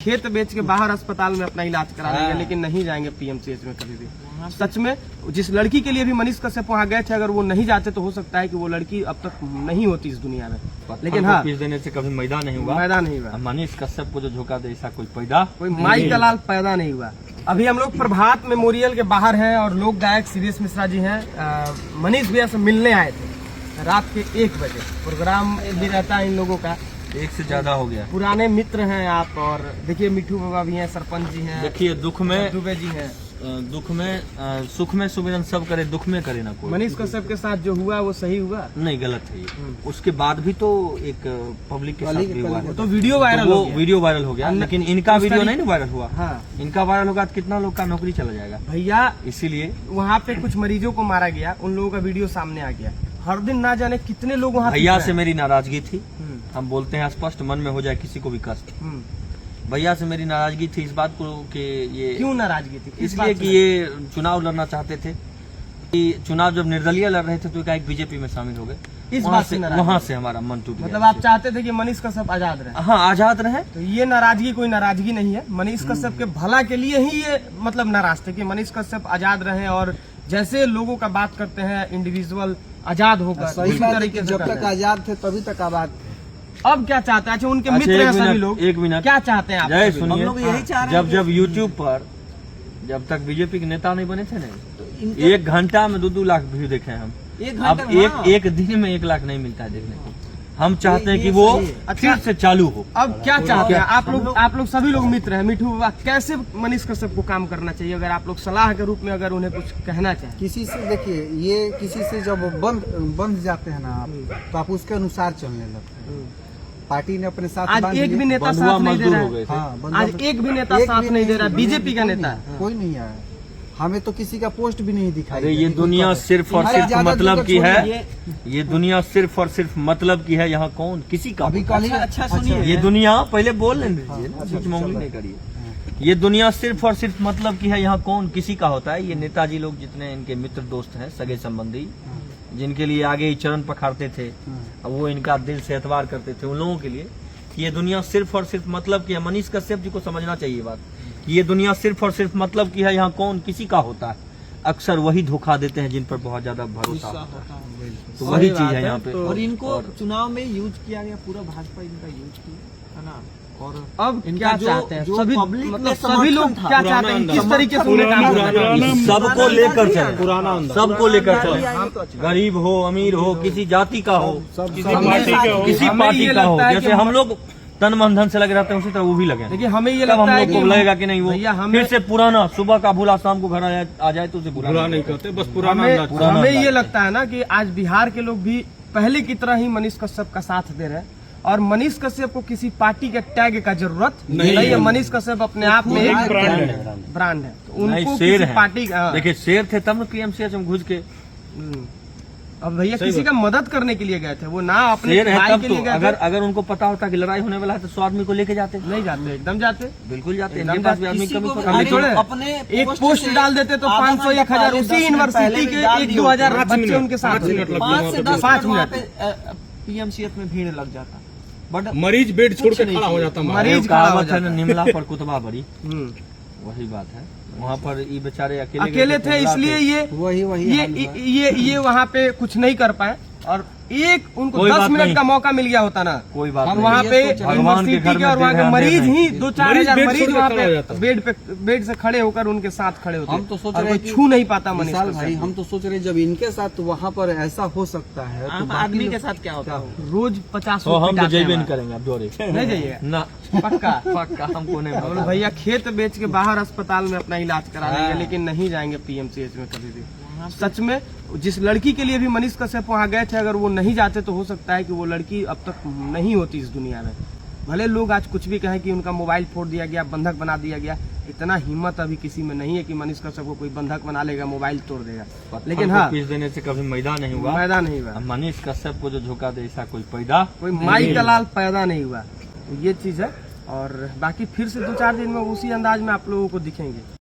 खेत बेच के बाहर अस्पताल में अपना इलाज करा लेंगे, लेकिन नहीं जाएंगे पीएमसीएच में कभी भी। सच में जिस लड़की के लिए भी मनीष कश्यप वहाँ गए थे, अगर वो नहीं जाते तो हो सकता है कि वो लड़की अब तक नहीं होती इस दुनिया में। लेकिन हाँ, पीस देने से कभी मैदा नहीं हुआ, पैदा नहीं हुआ। मनीष कश्यप को जो झोंका दे ऐसा कोई माई का लाल पैदा नहीं हुआ। अभी हम लोग प्रभात मेमोरियल के बाहर हैं और लोक गायक सीरीस मिश्रा जी हैं, मनीष भैया से मिलने आए थे रात के 1 बजे। प्रोग्राम भी रहता है इन लोगों का, 1 से ज्यादा हो गया। पुराने मित्र हैं आप, और देखिए मिठू बाबा भी हैं, सरपंच जी हैं, देखिए दुख में दुबे जी हैं। दुख में सुख में सुमिरन सब करे, दुख में करे ना कोई। मनीष कश्यप के साथ जो हुआ वो सही हुआ नहीं, गलत है ये। उसके बाद भी तो एक पब्लिक के साथ भी हुआ है, तो वीडियो वायरल हो गया। वीडियो वायरल हो गया, लेकिन इनका वीडियो नहीं वायरल हुआ। हाँ, इनका वायरल होगा तो कितना लोग का नौकरी चला जाएगा भैया। इसीलिए वहाँ पे कुछ मरीजों को मारा गया, उन लोगों का वीडियो सामने आ गया। हर दिन ना जाने कितने लोग वहाँ भैया से मेरी नाराजगी थी, हम बोलते हैं स्पष्ट, मन में हो जाए किसी को भी कष्ट। भैया से मेरी नाराजगी थी इस बात को कि ये क्यों नाराजगी थी? इसलिए कि ये चुनाव लड़ना चाहते थे, कि चुनाव जब निर्दलीय लड़ रहे थे तो एक बीजेपी में शामिल हो गए। इस बात से वहाँ से हमारा मन टूट गया। मतलब आप चाहते थे कि मनीष कश्यप आजाद रहे? हाँ, आजाद रहे। तो ये नाराजगी कोई नाराजगी नहीं है, मनीष कश्यप के भला के लिए ही ये मतलब नाराज थे कि मनीष कश्यप आजाद रहे, और जैसे लोगों का बात करते हैं इंडिविजुअल आजाद होकर, सही तरीके से जब तक आजाद थे तभी तक आबाद। अब क्या चाहते हैं? अच्छा, उनके मित्र हैं सभी लोग। एक मिनट, क्या चाहते हैं आप? जय सुनिए, हम लोग यही चाह रहे हैं। जब यूट्यूब पर जब तक बीजेपी के नेता नहीं बने थे ना, तो 1 घंटा में 2-2 लाख व्यू देखे हम। अब एक दिन में 1 लाख नहीं मिलता है देखने को। हम चाहते हैं कि वो फिर से चालू हो। अब क्या चाहते हैं आप लोग सभी लोग मित्र हैं। मिठू बाबा, कैसे मनीष कश्यप को काम करना चाहिए, अगर आप लोग सलाह के रूप में अगर उन्हें कुछ कहना चाहें? किसी से देखिए, ये किसी से जब बंध जाते हैं ना आप, तो आप उसके अनुसार चलने लगते हैं। पार्टी ने अपने साथ आज एक भी नेता साथ नहीं दे रहा है। हाँ, आज एक भी नेता साथ नहीं दे रहा। बीजेपी का नेता कोई नहीं आया, हमें तो किसी का पोस्ट भी नहीं दिखाई। अरे ये दुनिया सिर्फ और सिर्फ मतलब की है, ये दुनिया सिर्फ और सिर्फ मतलब की है। यहाँ कौन किसी का अभी कल अच्छा सुनिए, ये दुनिया पहले बोल लेने दीजिए ना, कुछ मोंगली नहीं करिए। ये दुनिया सिर्फ और सिर्फ मतलब की है, यहाँ कौन किसी का होता है। ये नेताजी लोग जितने इनके मित्र दोस्त हैं, सगे संबंधी, जिनके लिए आगे ही चरण पखारते थे, वो इनका दिल से एतबार करते थे, उन लोगों के लिए ये दुनिया सिर्फ और सिर्फ मतलब की है। मनीष कश्यप जी को समझना चाहिए बात कि ये दुनिया सिर्फ और सिर्फ मतलब की है, यहाँ कौन किसी का होता है। अक्सर वही धोखा देते हैं जिन पर बहुत ज्यादा भरोसा होता है, तो वही चीज है यहाँ पे। और इनको चुनाव में यूज किया गया, पूरा भाजपा इनका यूज किया है ना। और अब क्या चाहते हैं सभी, पब्लिक मतलब सभी लोग क्या चाहते हैं, किस तरीके से उन्हें काम करना है? सबको लेकर चले, सबको लेकर चले, गरीब हो अमीर हो, किसी जाति का हो, किसी पार्टी का हो। जैसे हम लोग तन मन धन से लगे रहते हैं, उसी तरह वो भी लगे। देखिए, हमें ये तब लगता हम है लोग को लगेगा कि नहीं वो हमें फिर से पुराना सुबह का भूला शाम को घर आ जाए तो उसे बुरा नहीं करते, बस पुराना हमें ये लगता है ना कि आज बिहार के लोग भी पहले की तरह ही मनीष कश्यप का साथ दे रहे हैं, और मनीष कश्यप को किसी पार्टी के टैग का जरूरत नहीं है। मनीष कश्यप अपने आप में एक ब्रांड है, तो उनको शेर किसी पार्टी का, देखिए शेर थे तब पीएमसीएच में घुस के। अब भैया किसी का मदद करने के लिए गए थे, वो ना अपने शेर है भाई तब के तो, लिए गए थे। अगर उनको पता होता कि लड़ाई होने वाला है तो 100 आदमी को लेके जाते। नहीं जाते, एकदम जाते, बिल्कुल जाते। एकदम इनके पास भी जाते। आदमी किसी कमी को तो भी नहीं छोड़े। अपने एक पोस्ट डाल देते तो 500 1000 उसी यूनिवर्सिटी के 1-2 हजार बच्चे उनके साथ 5 से 10 5 मिनट मिनट पीएमसीएच में भीड़ लग जाता, बट मरीज बेड छोड़ के खड़ा हो जाता। मरीज कहावत है ना, निमला पर कुतबा बड़ी, वही बात है। वहाँ पर ये बेचारे अकेले थे, इसलिए ये वहाँ पे कुछ नहीं कर पाए, और एक उनको 10 मिनट का मौका मिल गया होता ना, कोई बात नहीं। वहाँ पे भगवान के घर यूनिवर्सिटी के में और वहाँ के मरीज ही 2-4 हजार मरीज वहाँ पे बेड बेड से खड़े होकर उनके साथ खड़े होते। हम तो सोच और रहे कोई कि छू नहीं पाता मनीष विशाल कश्यप भाई, हम तो सोच रहे जब इनके साथ वहाँ पर ऐसा हो सकता है तो आम आदमी के साथ क्या होता है? रोज 50 तो हम तो जैबे नहीं करेंगे अब जोरे नहीं जाइएगा ना, पक्का। पक्का हमको नहीं हम लोग पता। भैया खेत बेच के बाहर अस्पताल में अपना इलाज करा लेंगे, लेकिन नहीं जाएंगे पीएमसीएच में कभी भी। सच में जिस लड़की के लिए भी मनीष कश्यप वहाँ गए थे, अगर वो नहीं जाते तो हो सकता है कि वो लड़की अब तक नहीं होती इस दुनिया में। भले लोग आज कुछ भी कहें कि उनका मोबाइल फोड़ दिया गया, बंधक बना दिया गया, इतना हिम्मत अभी किसी में नहीं है कि मनीष कश्यप को कोई बंधक बना लेगा, मोबाइल तोड़ देगा। लेकिन हाँ, पीस देने से कभी मैदा नहीं हुआ, पैदा नहीं हुआ। मनीष कश्यप को जो झोंका दे ऐसा कोई माई का लाल पैदा नहीं हुआ, ये चीज है। और बाकी फिर से 2-4 दिन में उसी अंदाज में आप लोगों को दिखेंगे।